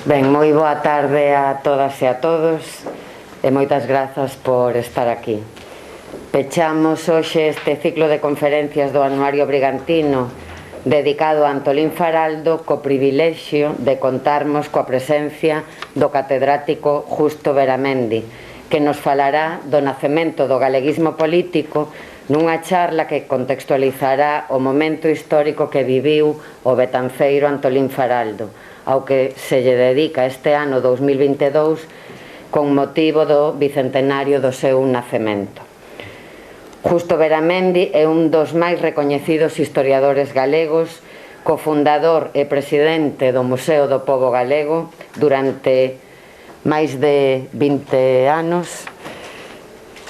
Ben, moi boa tarde a todas e a todos e moitas grazas por estar aquí. Pechamos hoxe este ciclo de conferencias do Anuario Brigantino dedicado a Antolín Faraldo co privilexio de contarmos coa presencia do catedrático Justo Beramendi, que nos falará do nacemento do galeguismo político nunha charla que contextualizará o momento histórico que viviu o betanceiro Antolín Faraldo, ao que se lle dedica este ano 2022 con motivo do bicentenario do seu nacemento. Justo Beramendi é un dos máis recoñecidos historiadores galegos, cofundador e presidente do Museo do Pobo Galego durante máis de 20 anos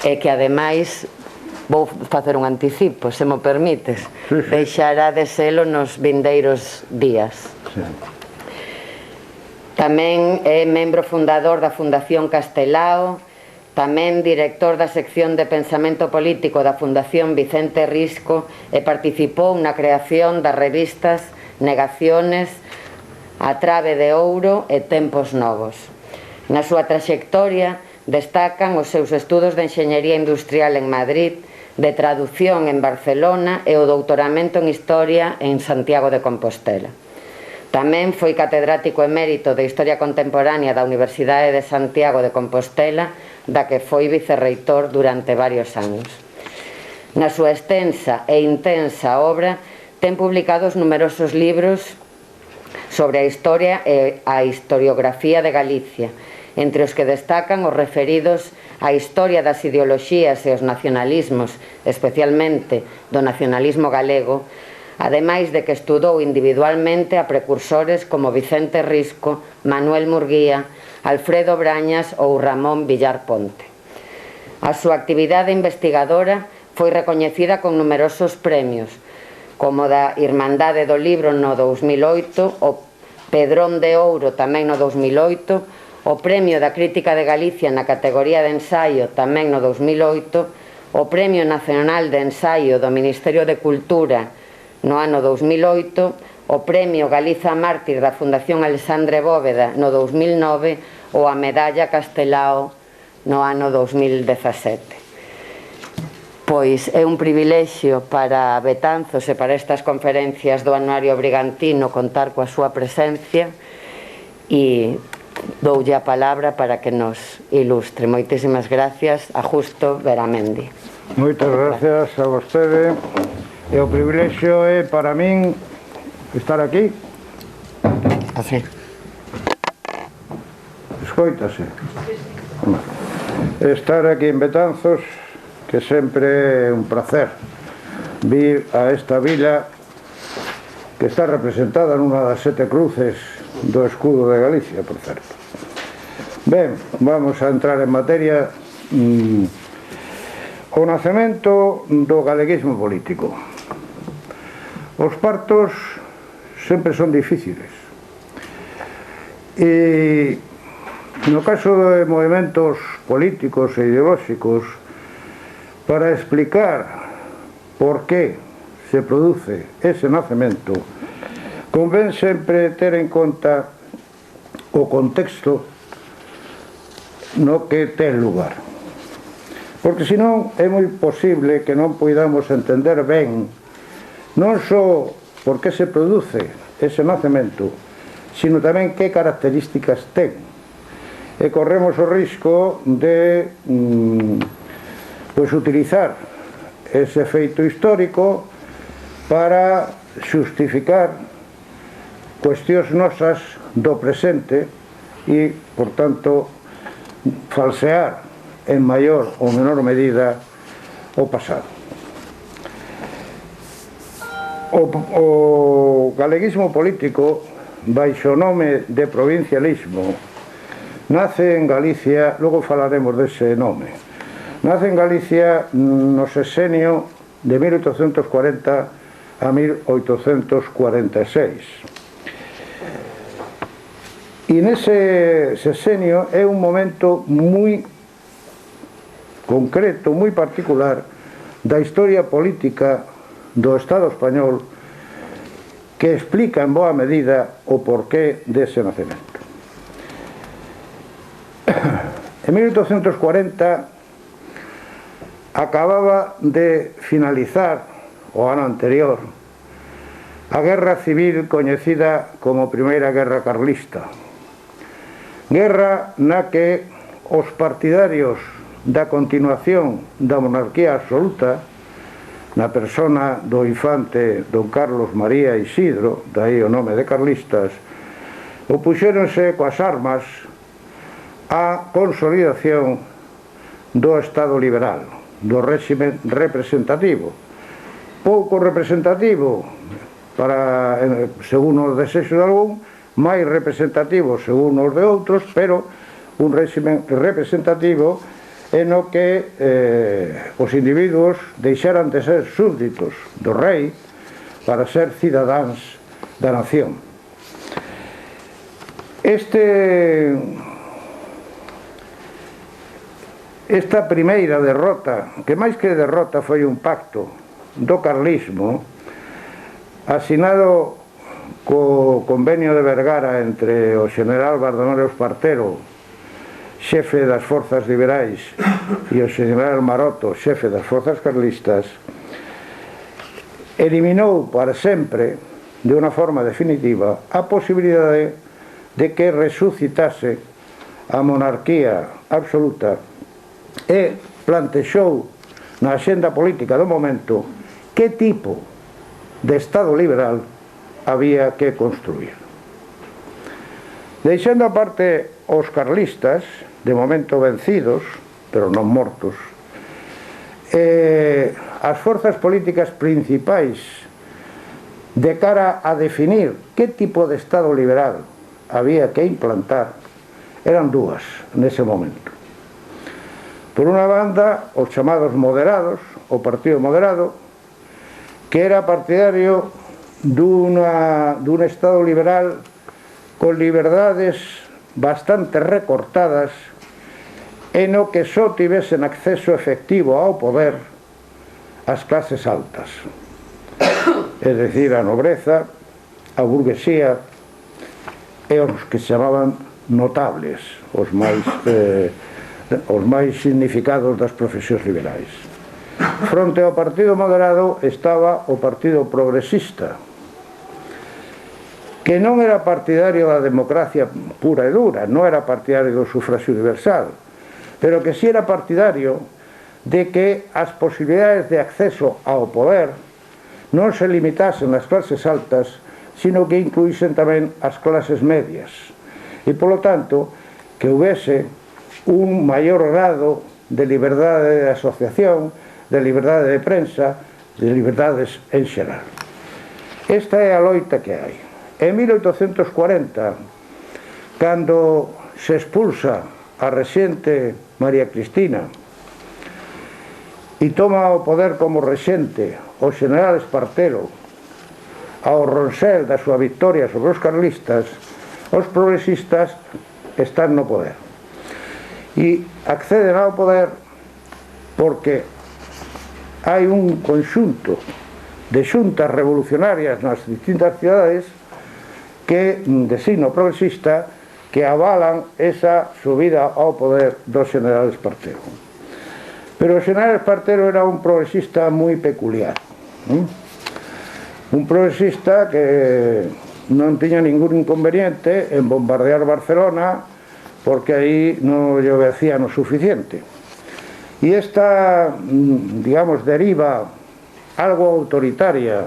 e que ademais, vou facer un anticipo, se mo permites, deixará de selo nos vindeiros días. Tamén é membro fundador da Fundación Castelao, tamén director da sección de pensamento político da Fundación Vicente Risco e participou na creación das revistas Negaciones, A Trave de Ouro e Tempos Novos. Na súa traxectoria destacan os seus estudos de Enxeñería Industrial en Madrid, de traducción en Barcelona e o doutoramento en Historia en Santiago de Compostela. Tamén foi catedrático emérito de Historia Contemporánea da Universidade de Santiago de Compostela, da que foi vicerreitor durante varios anos. Na súa extensa e intensa obra ten publicados numerosos libros sobre a historia e a historiografía de Galicia, entre os que destacan os referidos á historia das ideoloxías e os nacionalismos, especialmente do nacionalismo galego, ademais de que estudou individualmente a precursores como Vicente Risco, Manuel Murguía, Alfredo Brañas ou Ramón Villar Ponte. A súa actividade investigadora foi recoñecida con numerosos premios, como da Irmandade do Libro no 2008, o Pedrón de Ouro tamén no 2008, o Premio da Crítica de Galicia na categoría de ensaio tamén no 2008, o Premio Nacional de Ensaio do Ministerio de Cultura no ano 2008, o Premio Galiza Mártir da Fundación Alexandre Bóveda no 2009 ou a Medalla Castelao no ano 2017. Pois é un privilexio para Betanzos e para estas conferencias do Anuario Brigantino contar coa súa presencia e doulle a palabra para que nos ilustre. Moitísimas gracias a Justo Beramendi. Moitas gracias a vostede. E o privilexio é para min estar aquí. Así. Escoítase. Estar aquí en Betanzos, que sempre é un placer vir a esta vila que está representada nunha das 7 cruces do escudo de Galicia, por certo. Ben, vamos a entrar en materia. O nacemento do galeguismo político. Os partos sempre son difíciles e no caso de movimentos políticos e ideolóxicos, para explicar por que se produce ese nacemento, convén sempre ter en conta o contexto no que ten lugar, porque senón é moi posible que non poidamos entender ben non só por que se produce ese nacemento, sino tamén que características ten. E corremos o risco de utilizar ese feito histórico para xustificar cuestións nosas do presente e, por tanto, falsear en maior ou menor medida o pasado. O galeguismo político, baixo o nome de provincialismo, nace en Galicia, logo falaremos dese nome, nace en Galicia no sexenio de 1840 a 1846. E nese sexenio é un momento moi concreto, moi particular da historia política do Estado español, que explica en boa medida o porqué dese nacemento. En 1840 acababa de finalizar o ano anterior a guerra civil coñecida como Primeira Guerra Carlista, guerra na que os partidarios da continuación da monarquía absoluta, na persona do infante don Carlos María Isidro, daí o nome de carlistas, opuxéronse coas armas á consolidación do Estado liberal, do réxime representativo, pouco representativo para, según os desexos de algún, máis representativo según os de outros, pero un réxime representativo en o que os individuos deixaran de ser súbditos do rei para ser cidadáns da nación. Esta primeira derrota, que máis que derrota foi un pacto do carlismo, asinado co convenio de Vergara entre o general Baldomero Espartero, xefe das forzas liberais, e o general Maroto, xefe das forzas carlistas, eliminou para sempre, de unha forma definitiva, a posibilidade de que resucitase a monarquía absoluta e plantexou na axenda política do momento que tipo de Estado liberal había que construir. Deixando aparte os carlistas, de momento vencidos, pero non mortos, as forzas políticas principais de cara a definir que tipo de Estado liberal había que implantar eran dúas nese momento. Por unha banda, os chamados moderados, o Partido Moderado, que era partidario dun Estado liberal con liberdades bastante recortadas en o que só tivesen acceso efectivo ao poder as clases altas, é dicir, a nobreza, a burguesía e os que se chamaban notables, os máis significados das profesións liberais. Fronte ao Partido Moderado estaba o Partido Progresista, que non era partidario da democracia pura e dura, non era partidario do sufragio universal, pero que si era partidario de que as posibilidades de acceso ao poder non se limitasen ás clases altas, sino que incluísen tamén as clases medias, e polo tanto que houvese un maior grado de liberdade de asociación, de liberdade de prensa, de liberdades en xeral. Esta é a loita que hai. En 1840, cando se expulsa a rexente María Cristina e toma o poder como rexente o general Espartero ao ronchel da súa victoria sobre os carlistas, os progresistas están no poder e acceden ao poder porque hai un conxunto de xuntas revolucionarias nas distintas cidades que, de signo progresista, que avalan esa subida ao poder do general Espartero. Pero o general Espartero era un progresista moi peculiar, un progresista que non tiña ningún inconveniente en bombardear Barcelona porque aí non lle obedecían o suficiente. E esta, digamos, deriva algo autoritaria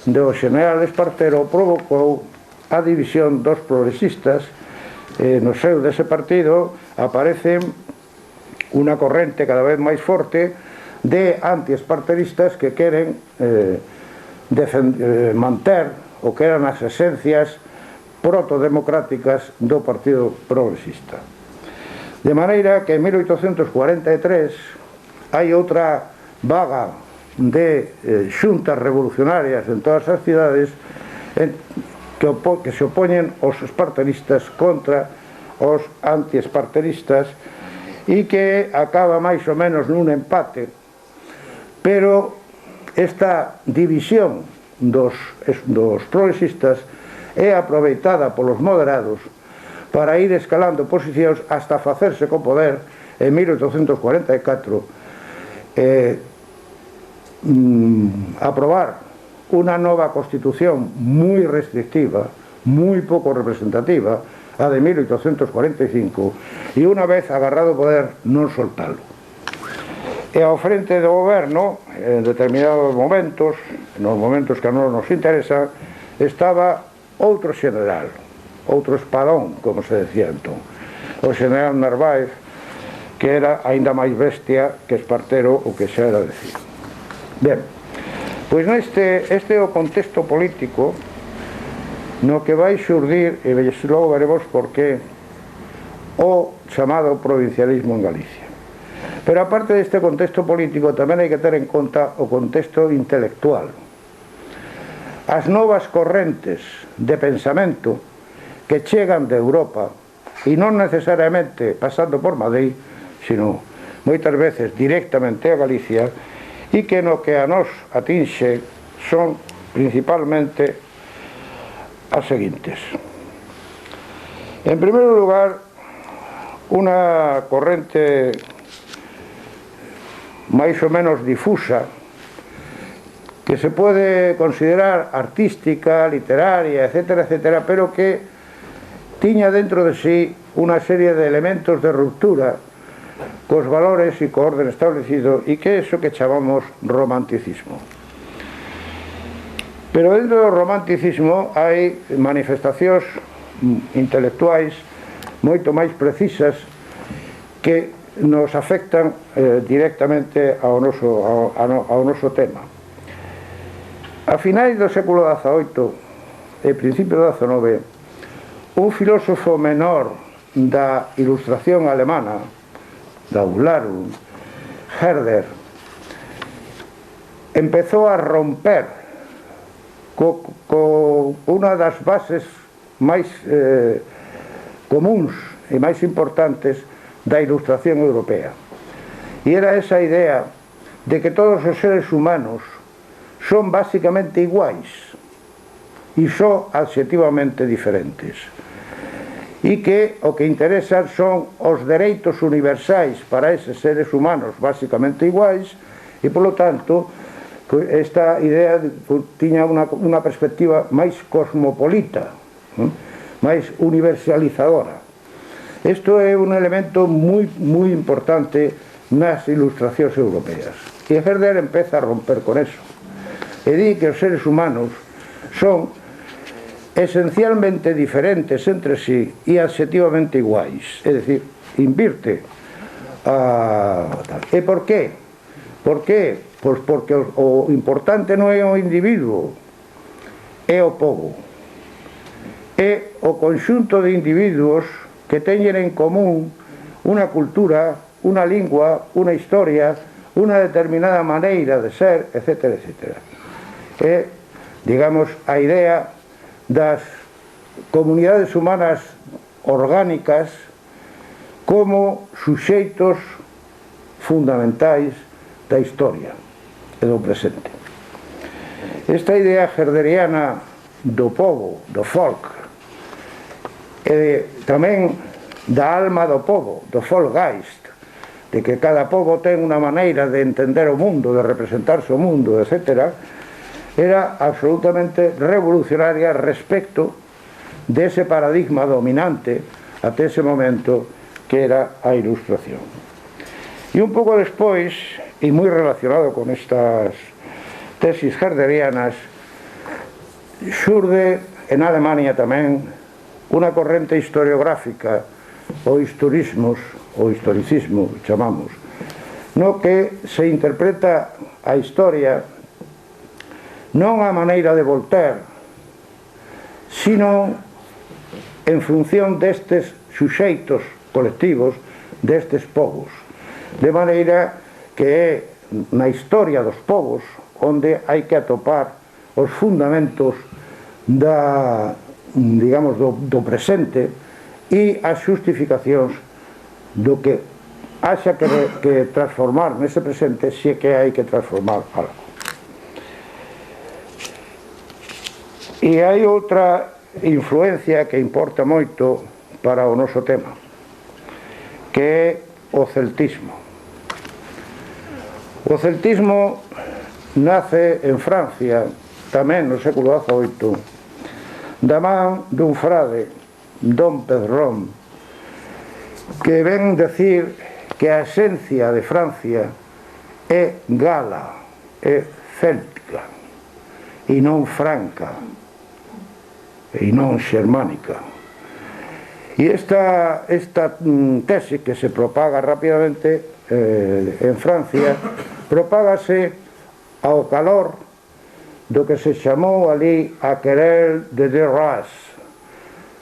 do general Espartero provocou a división dos progresistas. No seu dese partido aparece unha corrente cada vez máis forte de anti-esparteristas que queren manter o que eran as esencias protodemocráticas do Partido Progresista. De maneira que en 1843 hai outra vaga de xuntas revolucionarias en todas as cidades que se opoñen os esparteristas contra os anti-esparteristas e que acaba máis ou menos nun empate, pero esta división dos progresistas é aproveitada polos moderados para ir escalando posicións hasta facerse co poder en 1844, aprobar unha nova constitución moi restrictiva, moi pouco representativa, a de 1845, e unha vez agarrado o poder non soltalo. E ao frente do goberno, en determinados momentos, nos momentos que a nos interesa, estaba outro xeneral, outro espadón, como se decía entón, o xeneral Narváez, que era aínda máis bestia que Espartero, o que xa era decir. Ben, pois este é o contexto político no que vai xurdir, e logo veremos por qué, o chamado provincialismo en Galicia. Pero aparte deste contexto político tamén hai que ter en conta o contexto intelectual. As novas correntes de pensamento que chegan de Europa, e non necesariamente pasando por Madrid, sino moitas veces directamente a Galicia, e que no que a nos atinxe son principalmente as seguintes. En primeiro lugar, unha corrente máis ou menos difusa que se pode considerar artística, literaria, etcétera, etcétera, pero que tiña dentro de sí unha serie de elementos de ruptura cos valores e co orden establecido, e que é iso que chamamos romanticismo. Pero dentro do romanticismo hai manifestacións intelectuais moito máis precisas que nos afectan directamente ao noso tema. A finais do século XVIII e principios do XIX, un filósofo menor da Ilustración alemana, da Aularum, Herder, empezou a romper co unha das bases máis comuns e máis importantes da Ilustración europea, e era esa idea de que todos os seres humanos son basicamente iguais e só adxetivamente diferentes, e que o que interesan son os dereitos universais para eses seres humanos basicamente iguais, e polo tanto esta idea tiña unha perspectiva máis cosmopolita, máis universalizadora. Isto é un elemento moi importante nas ilustracións europeas, e Herder empeza a romper con eso e di que os seres humanos son esencialmente diferentes entre sí e adxetivamente iguais, é dicir, invirte e por qué? Por qué? Pois porque o importante non é o individuo, é o pobo, é o conxunto de individuos que teñen en común unha cultura, unha lingua, unha historia, unha determinada maneira de ser, etcétera, etcétera. É, digamos, a idea das comunidades humanas orgánicas como suxeitos fundamentais da historia e do presente. Esta idea herderiana do pobo, do folk, e tamén da alma do pobo, do Volksgeist, de que cada pobo ten unha maneira de entender o mundo, de representarse o mundo, etc., era absolutamente revolucionaria respecto dese paradigma dominante até ese momento que era a Ilustración. E un pouco despois, e moi relacionado con estas tesis herderianas, xurde en Alemania tamén unha corrente historiográfica, o historismo, chamamos, no que se interpreta a historia non a maneira de Voltaire, sino en función destes suxeitos colectivos, destes povos, de maneira que é na historia dos povos onde hai que atopar os fundamentos digamos, do presente e as justificacións do que haxa que transformar nese presente, se que hai que transformar algo. E hai outra influencia que importa moito, para o noso tema, que é o celtismo. O celtismo nace en Francia, tamén no século XVIII, da man dun frade, Dom Pedrón, que ven decir que a esencia de Francia é gala, é céltica, e non franca, e non xermánica. E esta tese que se propaga rapidamente en Francia, propágase ao calor do que se chamou ali a querelle de deux races,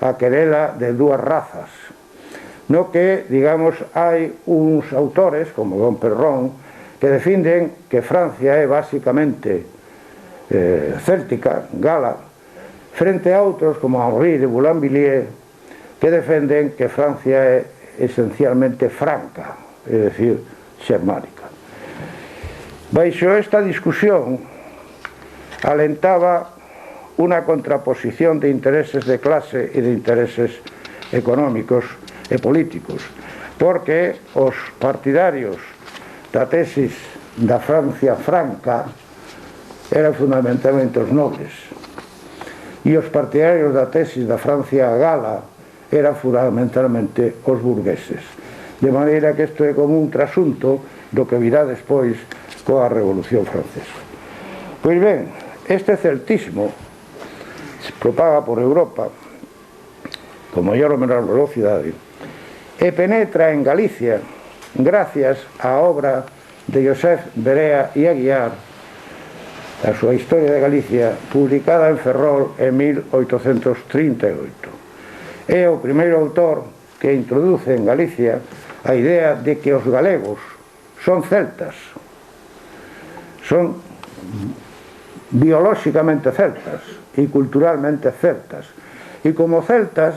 a querela de dúas razas, no que, digamos, hai uns autores, como Dom Perrón, que defenden que Francia é basicamente céltica, gala, frente a outros, como Henri de Boulainvilliers, que defenden que Francia é esencialmente franca, é dicir, xermánica. Baixo esta discusión alentaba unha contraposición de intereses de clase e de intereses económicos e políticos, porque os partidarios da tesis da Francia franca eran fundamentalmente os nobles, e os partidarios da tesis da Francia gala eran fundamentalmente os burgueses, de maneira que isto é como un trasunto do que virá despois coa Revolución Francesa. Pois ben, este celtismo se propaga por Europa con maior ou menor velocidade e penetra en Galicia gracias á obra de Josep Berea e Aguiar, a súa Historia de Galicia, publicada en Ferrol en 1838. É o primeiro autor que introduce en Galicia a idea de que os galegos son celtas, son biolóxicamente celtas e culturalmente celtas, e como celtas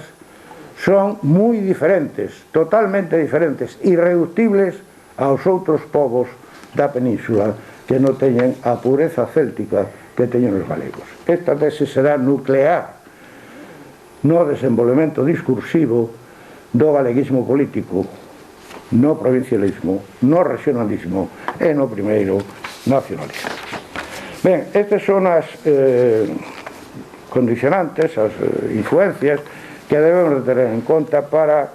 son moi diferentes, totalmente diferentes, irreductibles aos outros povos da península que non teñen a pureza céltica que teñen os galegos. Esta tese será nuclear no desenvolvemento discursivo do galeguismo político, no provincialismo, no regionalismo e no primeiro nacionalismo. Ben, estas son as condicionantes, as influencias que debemos de ter en conta para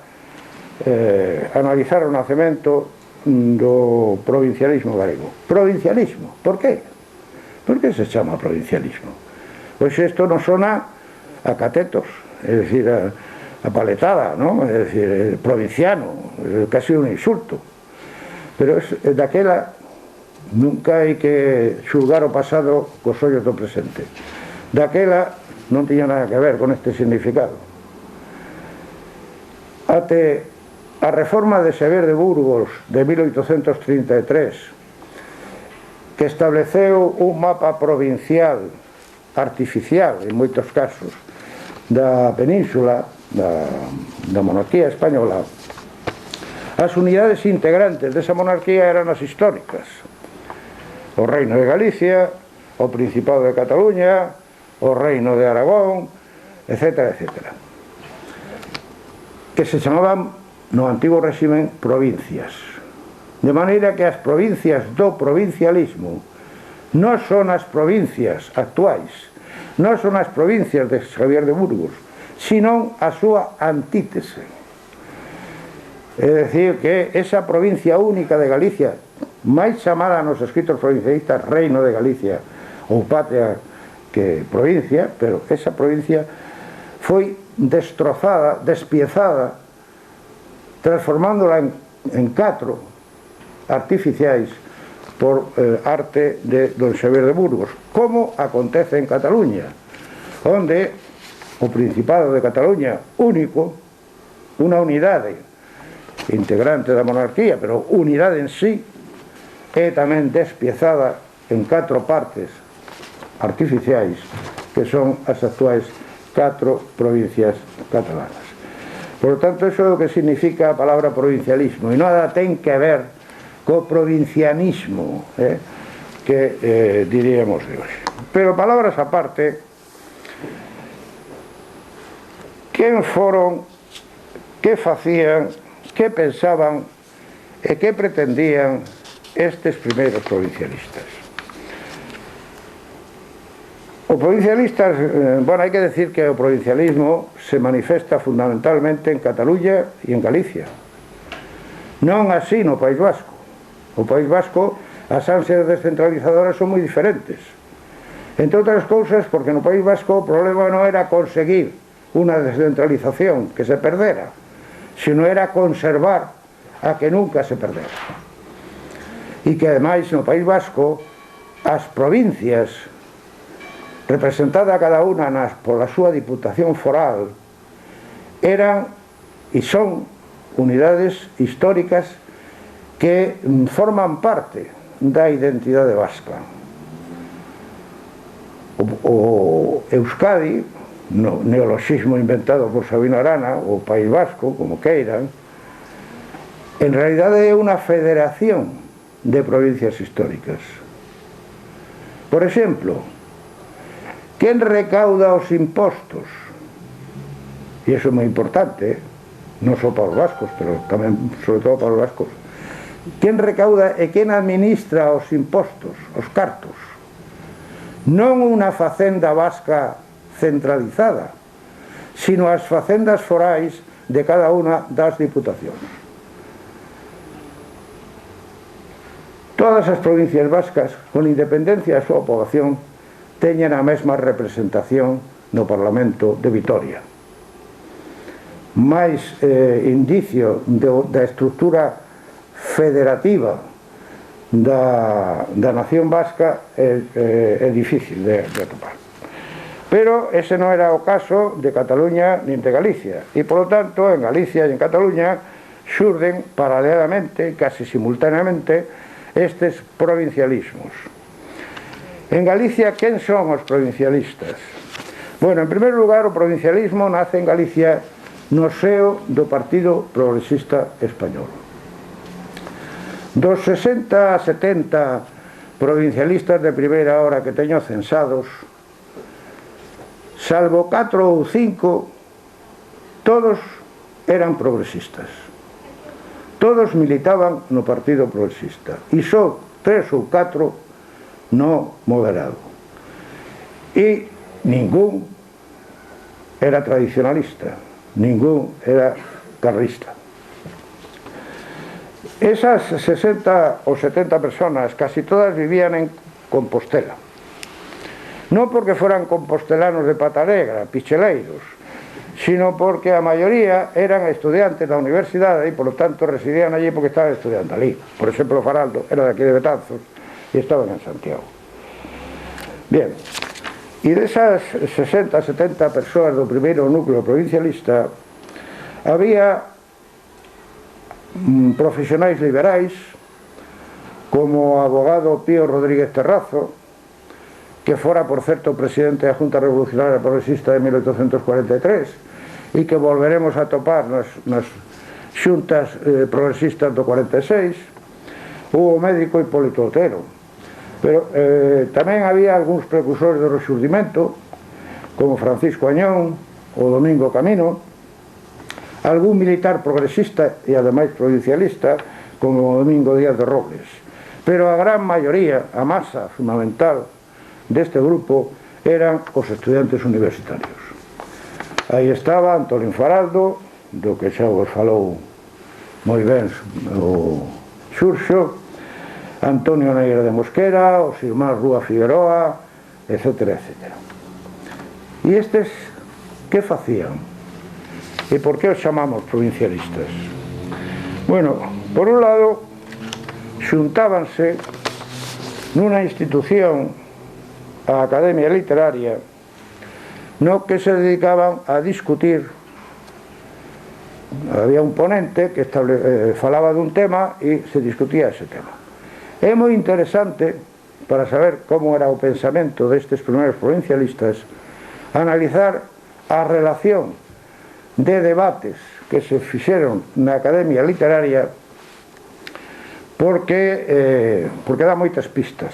analizar o nacemento do provincialismo galego. Provincialismo, por qué? Por que se chama provincialismo? Pois isto non sona a catetos, é dicir, a paletada, non? É dicir, provinciano, é casi un insulto. Pero daquela nunca hai que xulgar o pasado cos ollos do presente. Daquela non tiña nada que ver con este significado. Até a reforma de Sever de Burgos de 1833, que estableceu un mapa provincial artificial, en moitos casos, da península, da monarquía española, as unidades integrantes desa monarquía eran as históricas: o Reino de Galicia, o Principado de Cataluña, o Reino de Aragón, etcétera, etcétera, que se chamaban no antigo régimen provincias, de maneira que as provincias do provincialismo non son as provincias actuais, non son as provincias de Xavier de Burgos, sino a súa antítese. É dicir, que esa provincia única de Galicia, máis chamada nos escritos provincialistas Reino de Galicia ou Patria que provincia, pero esa provincia foi destrozada, despiezada, transformándola en 4 artificiais por arte de don Xavier de Burgos, como acontece en Cataluña, onde o Principado de Cataluña, único, unha unidade integrante da monarquía, pero unidade en sí, é tamén despiezada en 4 partes artificiais, que son as actuais 4 provincias catalanas. Por lo tanto, eso é o que significa a palabra provincialismo, e nada ten que ver co provincianismo que diríamos de hoxe. Pero palabras aparte, quen foron que facían, que pensaban e que pretendían estes primeiros provincialistas. O provincialistas, bueno, hai que decir que o provincialismo se manifesta fundamentalmente en Cataluña e en Galicia. Non así no País Vasco. O País Vasco, as ansias descentralizadoras son moi diferentes. Entre outras cousas, porque no País Vasco o problema non era conseguir unha descentralización que se perdera, sino era conservar a que nunca se perdera. E que ademais no País Vasco as provincias, representada cada unha pola súa diputación foral, eran e son unidades históricas que forman parte da identidade vasca. O Euskadi, no neoloxismo inventado por Sabino Arana, o País Vasco, como queiran, en realidade é unha federación de provincias históricas. Por exemplo, quen recauda os impostos? E iso é moi importante, non só para os vascos, pero tamén, sobre todo para os vascos. Quen recauda e quen administra os impostos, os cartos? Non unha facenda vasca centralizada, sino as facendas forais de cada unha das diputacións. Todas as provincias vascas, con independencia da súa poboación, teñen a mesma representación no Parlamento de Vitoria. Máis indicio da estructura federativa da nación vasca é difícil de atopar. Pero ese non era o caso de Cataluña nin de Galicia, e polo tanto en Galicia e en Cataluña xurden paralelamente, casi simultaneamente, estes provincialismos. En Galicia, quen son os provincialistas? Bueno, en primeiro lugar, o provincialismo nace en Galicia no seo do Partido Progresista Español. Dos 60 a 70 provincialistas de primeira hora que teño censados, salvo 4 ou 5, todos eran progresistas. Todos militaban no Partido Progresista e só 3 ou 4 no moderado. E ningún era tradicionalista, ningún era carlista. Esas 60 ou 70 personas, casi todas vivían en Compostela. Non porque foran compostelanos de pata negra, picheleiros, sino porque a maioría eran estudiantes da universidade e, polo tanto, residían allí porque estaban estudiando allí. Por exemplo, Faraldo era de aquí de Betanzos e estaban en Santiago. Bien, e desas 60-70 persoas do primeiro núcleo provincialista había profesionais liberais como o abogado Pío Rodríguez Terrazo, que fora, por certo, presidente da Junta Revolucionaria Progresista de 1843 e que volveremos a topar nas xuntas progresistas do 46, o médico Hipólito Otero. Pero tamén había algúns precursores do rexurdimento, como Francisco Añón, o Domingo Camino, algún militar progresista e ademais provincialista, como o Domingo Díaz de Robles. Pero a gran maioría, a masa fundamental deste grupo, eran os estudiantes universitarios. Aí estaba Antolín Faraldo, do que xa vos falou moi ben o Xurxo, Antonio Neira de Mosquera, os irmáns Rúa Figueroa, etc. etc. E estes, que facían? E por que os chamamos provincialistas? Bueno, por un lado, xuntábanse nunha institución, a Academia Literaria, no que se dedicaban a discutir. Había un ponente que falaba dun tema e se discutía ese tema. É moi interesante, para saber como era o pensamento destes primeiros provincialistas, analizar a relación de debates que se fixeron na Academia Literaria, porque dá moitas pistas.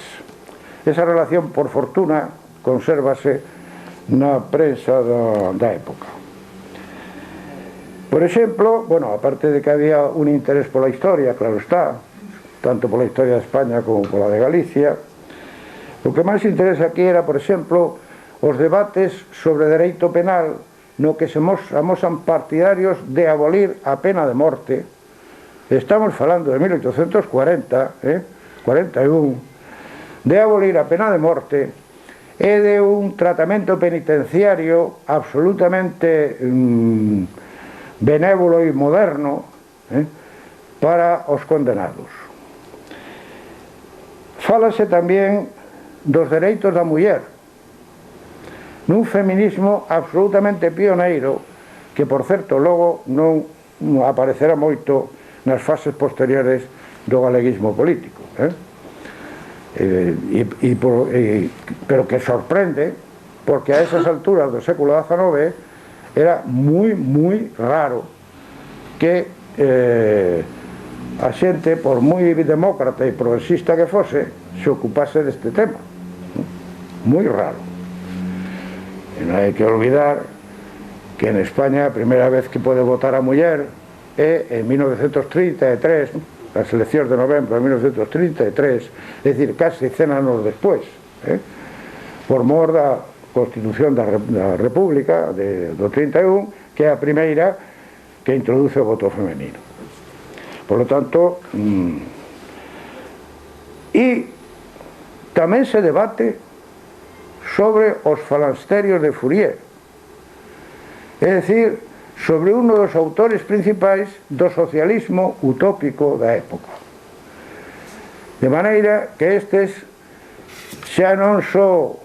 Esa relación, por fortuna, consérvase na prensa da época. Por exemplo, bueno, aparte de que había un interés pola historia, claro está, tanto pola historia de España como pola de Galicia, o que máis interesa aquí era, por exemplo, os debates sobre dereito penal no que se amosan partidarios de abolir a pena de morte. Estamos falando de 1840, 41, de abolir a pena de morte e de un tratamento penitenciario absolutamente benévolo e moderno para os condenados. Fálase tamén dos dereitos da muller, nun feminismo absolutamente pioneiro que, por certo, logo non aparecerá moito nas fases posteriores do galeguismo político, pero que sorprende, porque a esas alturas do século XIX era moi raro que a xente, por moi demócrata e progresista que fose, se ocupase deste tema. Moi raro. E non hai que olvidar que en España a primeira vez que pode votar a muller é en 1933, as eleccións de novembro de 1933, é dicir, casi 100 anos despois, por mor da Constitución da República do 31, que é a primeira que introduce o voto femenino. Por lo tanto, e tamén se debate sobre os falansterios de Fourier, é dicir, sobre un dos autores principais do socialismo utópico da época, de maneira que estes xa non só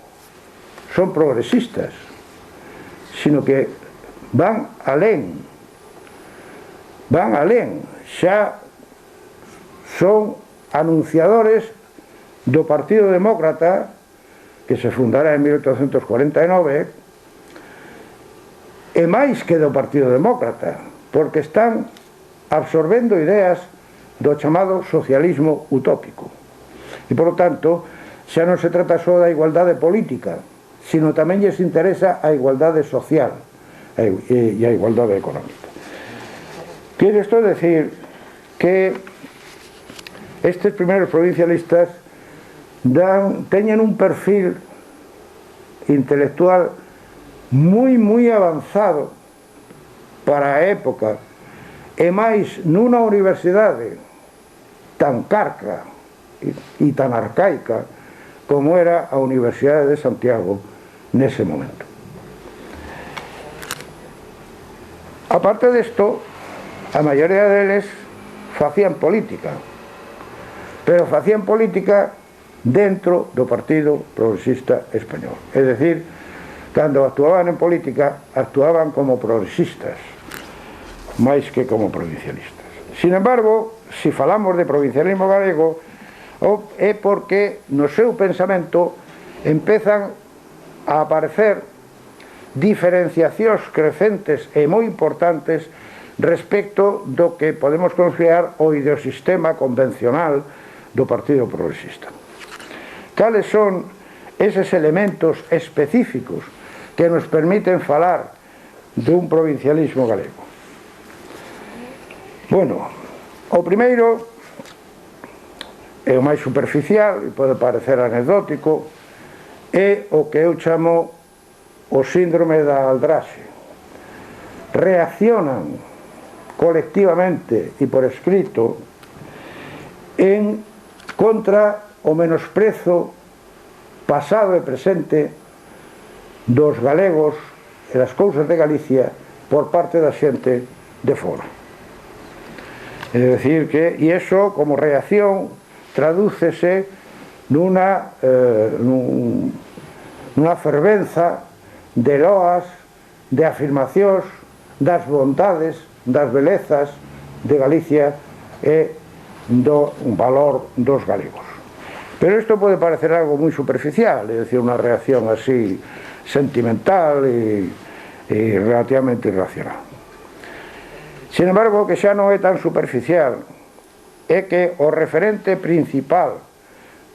son progresistas, sino que van alén, xa son anunciadores do Partido Demócrata, que se fundará en 1849, e máis que do Partido Demócrata, porque están absorbendo ideas do chamado socialismo utópico. E, por lo tanto, xa non se trata só da igualdade política, sino tamén lles interesa a igualdade social e a igualdade económica. Quiere isto decir que estes primeiros provincialistas teñen un perfil intelectual moi avanzado para a época, e máis nunha universidade tan carca e tan arcaica como era a Universidade de Santiago nese momento. Aparte desto, a maioría deles facían política, pero facían política dentro do Partido Progresista Español. É dicir, cando actuaban en política, actuaban como progresistas, máis que como provincialistas. Sin embargo, se falamos de provincialismo galego, é porque no seu pensamento empezan a aparecer diferenciacións crecentes e moi importantes respecto do que podemos considerar o ideosistema convencional do Partido Progresista. Cales son eses elementos específicos que nos permiten falar dun provincialismo galego? Bueno, o primeiro é o máis superficial e pode parecer anecdótico, é o que eu chamo o síndrome da aldraxe. Reaccionan colectivamente e por escrito en contra o menosprezo pasado e presente dos galegos e das cousas de Galicia por parte da xente de fora. É dicir que, e iso como reacción tradúcese nunha fervenza de loas, de afirmacións das bondades, das belezas de Galicia e do valor dos galegos. Pero isto pode parecer algo moi superficial, é dicir, unha reacción así sentimental e relativamente irracional. Sin embargo, o que xa non é tan superficial é que o referente principal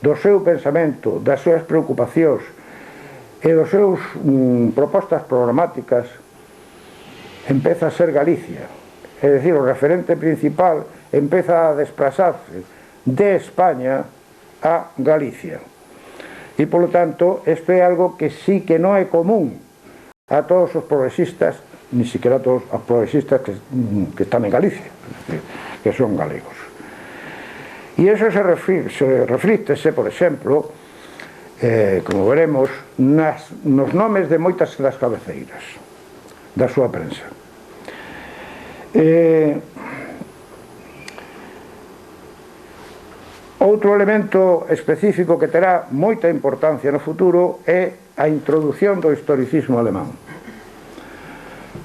do seu pensamento, das súas preocupacións e dos seus propostas programáticas empeza a ser Galicia. é dicir, o referente principal empeza a desplazarse de España a Galicia. E, polo tanto, isto é algo que sí que non é común a todos os progresistas, ni siquiera a todos os progresistas que están en Galicia, que son galegos. E iso se reflíctese, por exemplo, como veremos, nos nomes de moitas das cabeceiras da súa prensa. Outro elemento específico que terá moita importancia no futuro é a introducción do historicismo alemán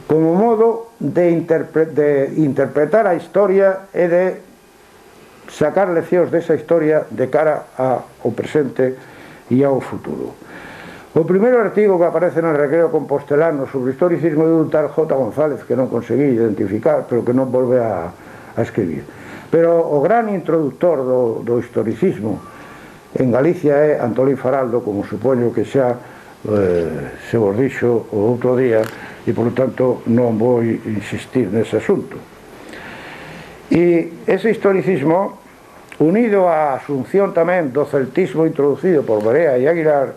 como modo de interpretar a historia e de sacar leccións desa historia de cara ao presente e ao futuro. O primeiro artigo que aparece no Recreo Compostelano sobre o historicismo é un tal J. González, que non conseguí identificar, pero que non volve a escribir. Pero o gran introductor do historicismo en Galicia é Antolín Faraldo, como supoño que xa se vos dixo o outro día, e polo tanto non vou insistir nese asunto. E ese historicismo, unido á asunción tamén do celtismo introducido por Barea e Aguilar,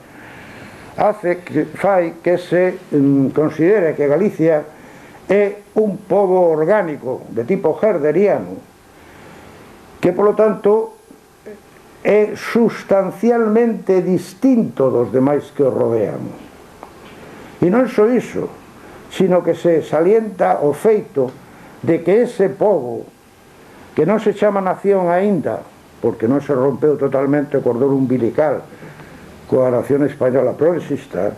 fai que se considere que Galicia é un pobo orgánico de tipo herderiano, que polo tanto é sustancialmente distinto dos demais que o rodean. E non só iso, sino que se salienta o feito de que ese pobo, que non se chama nación aínda, porque non se rompeu totalmente o cordón umbilical coa nación española progresista,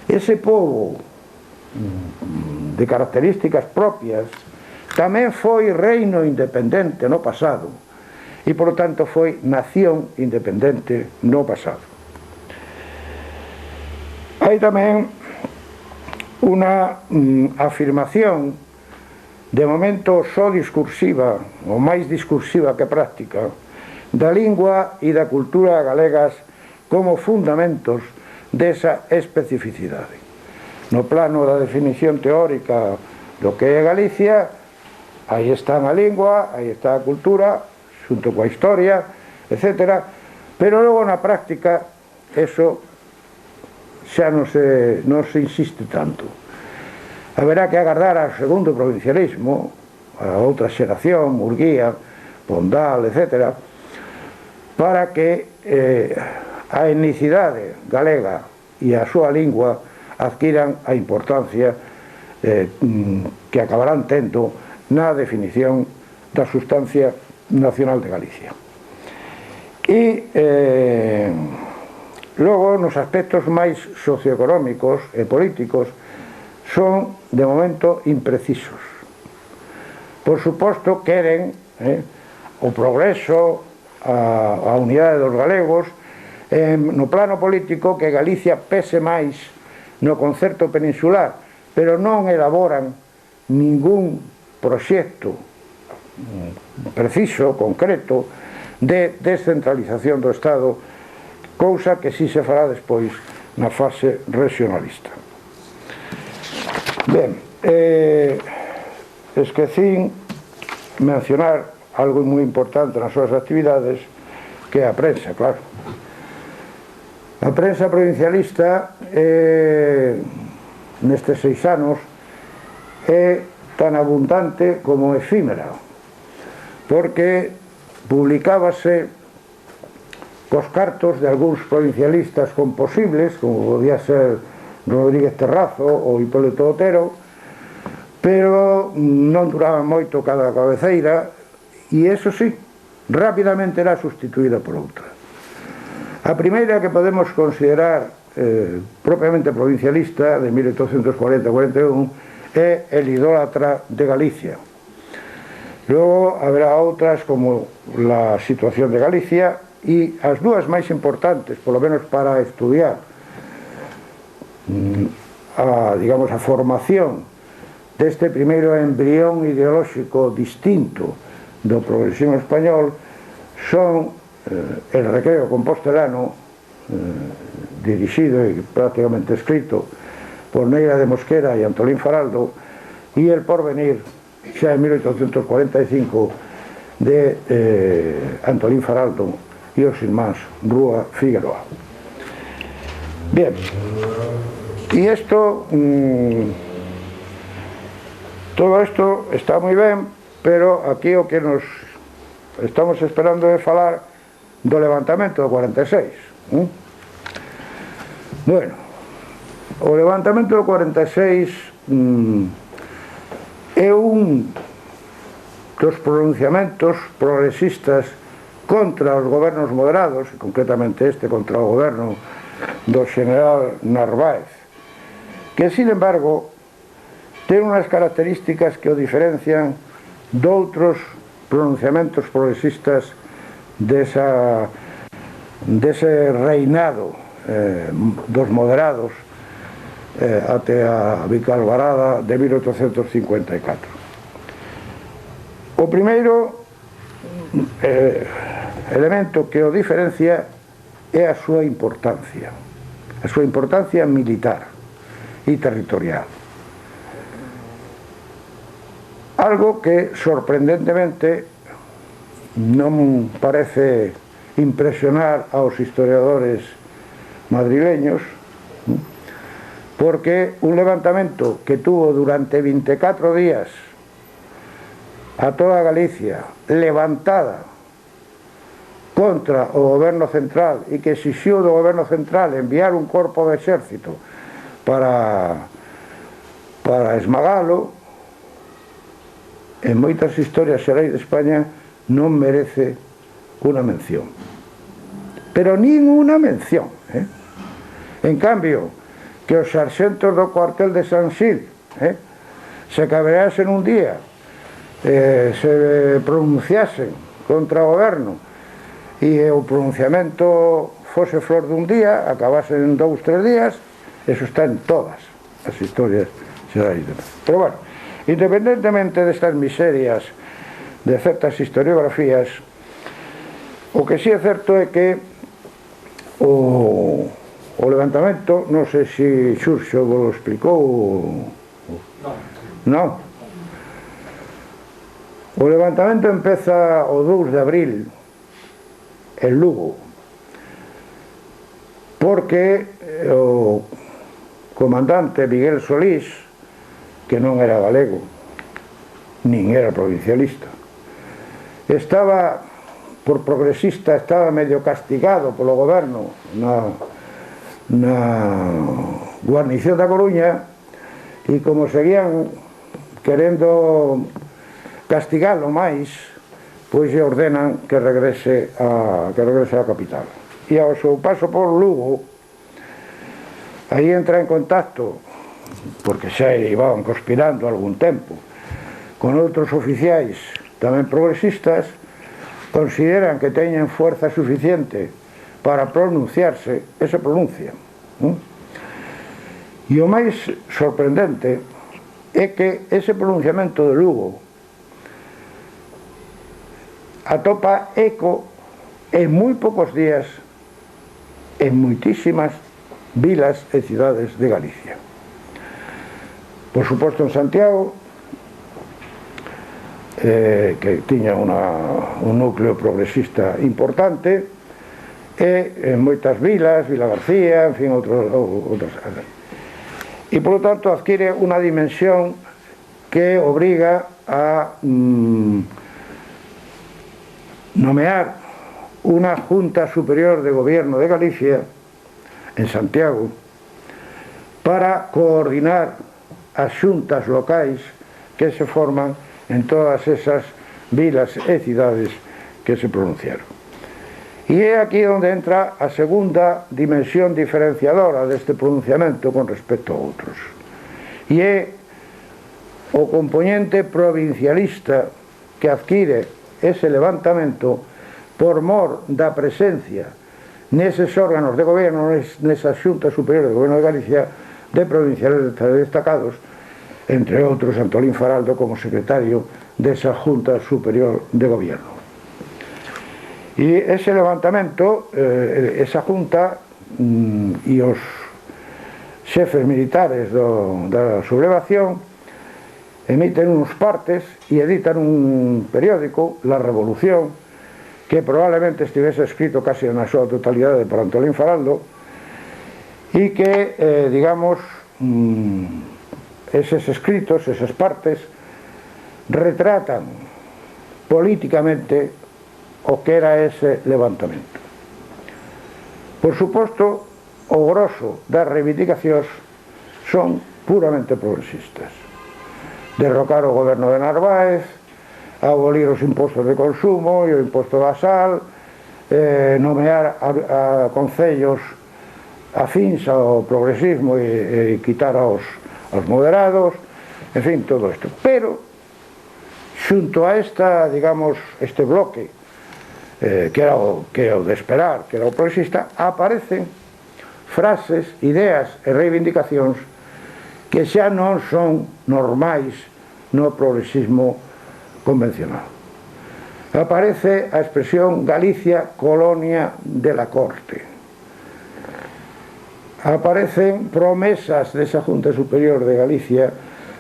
ese pobo de características propias tamén foi reino independente no pasado, e, por lo tanto, foi nación independente no pasado. Hai tamén unha afirmación de momento só discursiva, ou máis discursiva que práctica, da lingua e da cultura galegas como fundamentos desa especificidade. No plano da definición teórica do que é Galicia, aí está a lingua, aí está a cultura, xunto coa historia, etc. Pero logo na práctica eso xa non se insiste tanto. Haberá que agardar ao segundo provincialismo, a outra xeración, Murguía, Pondal, etc., para que a etnicidade galega e a súa lingua adquiran a importancia que acabarán tendo na definición da sustancia nacional de Galicia. E logo, nos aspectos máis socioeconómicos e políticos, son de momento imprecisos. Por suposto, queren o progreso, a unidade dos galegos, no plano político, que Galicia pese máis no concerto peninsular, pero non elaboran ningún proxecto preciso, concreto, de descentralización do Estado, cousa que si se fará despois na fase regionalista. Ben, esquecín mencionar algo moi importante nas súas actividades, que é a prensa, claro. A prensa provincialista nestes 6 anos é tan abundante como efímera, porque publicábase cos cartos de algúns provincialistas composibles, como podía ser Rodríguez Terrazo ou Hipólito Otero, pero non duraba moito cada cabeceira, e eso sí, rapidamente era sustituída por outra. A primeira que podemos considerar propiamente provincialista, de 1840-41, é El idólatra de Galicia. Logo haberá outras como La situación de Galicia, e as dúas máis importantes, polo menos para estudiar digamos, a formación deste primeiro embrión ideolóxico distinto do progresismo español, son El Recreo Compostelano, dirixido e prácticamente escrito por Neira de Mosquera e Antolín Faraldo, e El Porvenir, xa en 1845 de Antolín Faraldo e os irmáns Rúa Figueroa. Bien, e isto todo isto está moi ben, pero aquí o que nos estamos esperando é falar do levantamento do 46. Bueno, o levantamento do 46 é un dos pronunciamentos progresistas contra os gobernos moderados, e concretamente este contra o goberno do general Narváez, que, sin embargo, ten unhas características que o diferencian doutros pronunciamentos progresistas dese reinado dos moderados até a Vicalvarada de 1854. O primeiro elemento que o diferencia é a súa importancia militar e territorial. Algo que, sorprendentemente, non parece impresionar aos historiadores madrileños, porque un levantamento que tuvo durante 24 días a toda Galicia levantada contra o goberno central e que exixiu do goberno central enviar un corpo de exército para esmagalo, en moitas historias xerais de España non merece unha mención, pero nin unha mención. En cambio, que os sarxentos do cuartel de San Xil se cabreasen un día, se pronunciasen contra o goberno e o pronunciamento fose flor dun día, acabasen en 2 ou 3 días, eso está en todas as historias xerais de España. Pero bueno, independentemente destas miserias de certas historiografías, o que sí é certo é que o levantamento, non sei se Xurxo vos explicou. Non. O levantamento empeza o 2 de abril en Lugo, porque o comandante Miguel Solís, que non era galego nin era provincialista, estaba, por progresista, estaba medio castigado polo goberno na guarnición da Coruña, e como seguían querendo castigalo máis, pois lle ordenan que regrese á capital. E ao seu paso por Lugo, aí entra en contacto, porque xa iban conspirando algún tempo, con outros oficiais tamén progresistas, consideran que teñen fuerza suficiente para pronunciarse, e se pronuncian. E o máis sorprendente é que ese pronunciamento de Lugo atopa eco en moi poucos días en moitísimas vilas e cidades de Galicia. Por suposto en Santiago, que tiña un núcleo progresista importante, e en moitas vilas, Vila García, en fin, outras. E, polo tanto, adquire unha dimensión que obriga a nomear unha Junta Superior de Gobierno de Galicia en Santiago para coordinar as xuntas locais que se forman en todas esas vilas e cidades que se pronunciaron. E é aquí onde entra a segunda dimensión diferenciadora deste pronunciamento con respecto a outros, e é o componente provincialista que adquire ese levantamento por mor da presencia neses órganos de goberno, nesas xuntas superiores de goberno de Galicia, de provinciales destacados, entre outros Antolín Faraldo como secretario desa Junta Superior de Gobierno. E ese levantamento, esa Junta e os xefes militares da sublevación emiten unos partes y editan un periódico, La Revolución, que probablemente estuviese escrito casi na súa totalidade por Antolín Faraldo, e que, digamos, eses escritos, esas partes, retratan políticamente o que era ese levantamento. Por suposto, o grosso das reivindicacións son puramente progresistas. Derrocar o goberno de Narváez, abolir os impostos de consumo e o imposto da sal, nomear a concellos afíns ao progresismo e quitar aos moderados, en fin, todo isto. Pero, xunto a esta, digamos, este bloque, que era o de esperar, que era o progresista, aparecen frases, ideas e reivindicacións que xa non son normais no progresismo convencional. Aparece a expresión Galicia, colonia de la corte. Aparecen promesas desa Junta Superior de Galicia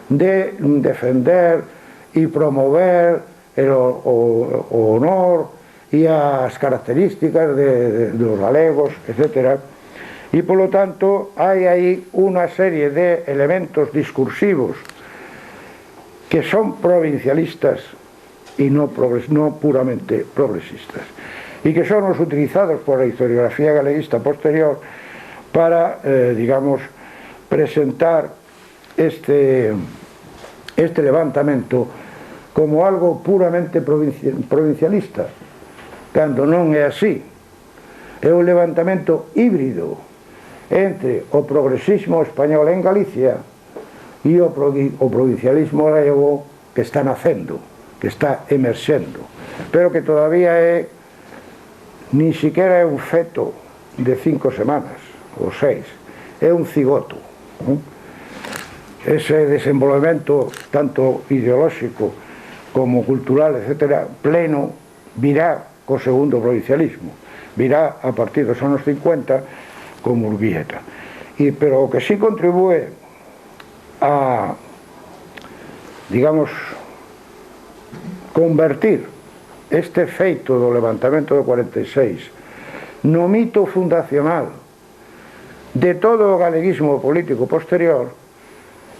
de defender e promover o honor e as características dos galegos, etc. E, polo tanto, hai aí unha serie de elementos discursivos que son provincialistas e non puramente progresistas, e que son os utilizados por a historiografía galeguista posterior para, digamos, presentar este levantamento como algo puramente provincialista, cando non é así. É un levantamento híbrido entre o progresismo español en Galicia e o provincialismo galego que está nacendo, que está emerxendo, pero que todavía ni siquiera é un feto de 5 semanas ou 6, é un cigoto. Ese desenvolvemento tanto ideolóxico como cultural, etc., pleno, virá co segundo provincialismo, virá a partir dos anos 50 con Murguieta. Pero o que sí contribúe a, digamos, convertir este feito do levantamento do 46 no mito fundacional de todo o galeguismo político posterior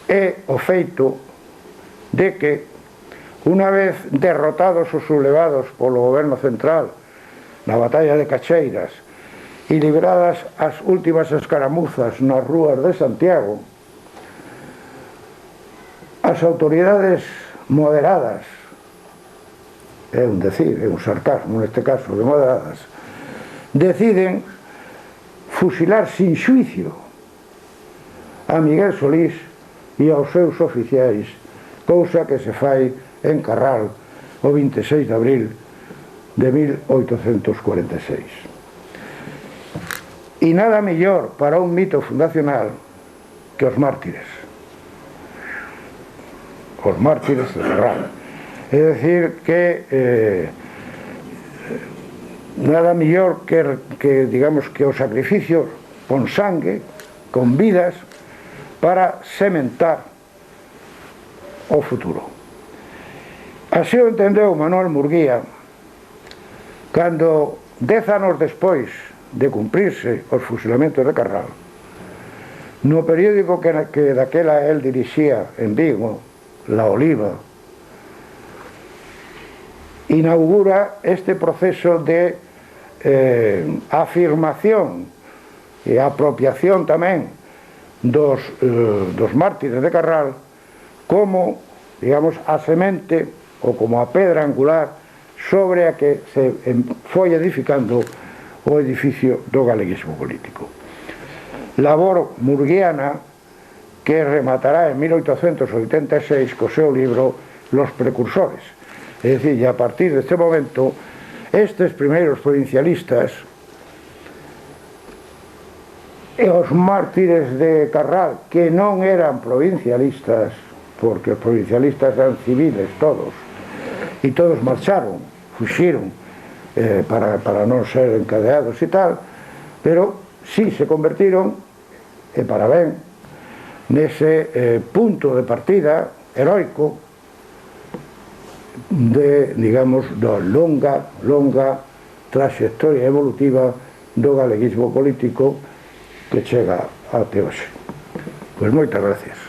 é o feito de que, unha vez derrotados os sublevados polo goberno central na batalla de Cacheiras e libradas as últimas escaramuzas nas rúas de Santiago, as autoridades moderadas, é un decir, é un sarcasmo neste caso de moderadas, deciden fusilar sin xuicio a Miguel Solís e aos seus oficiais, cousa que se fai en Carral o 26 de abril de 1846. E nada mellor para un mito fundacional que os mártires de Carral. É dicir que nada mellor que digamos que o sacrificio con sangue, con vidas, para sementar o futuro. Así o entendeu Manuel Murguía cando 10 anos despois de cumprirse os fusilamentos de Carral, no periódico que daquela él dirixía en Vigo, La Oliva, inaugura este proceso de afirmación e apropiación tamén dos mártires de Carral como, digamos, a semente ou como a pedra angular sobre a que se foi edificando o edificio do galeguismo político. Labor murguiana que rematará en 1886 co seu libro Los precursores. É dicir, a partir deste momento, estes primeiros provincialistas e os mártires de Carral, que non eran provincialistas, porque os provincialistas eran civiles todos, e todos marcharon, fuxiron, para non ser encadeados e tal, pero sí se convertiron, e para ben, nese punto de partida heroico de, digamos, da longa trayectoria evolutiva do galeguismo político que chega até hoxe. Pois moitas gracias.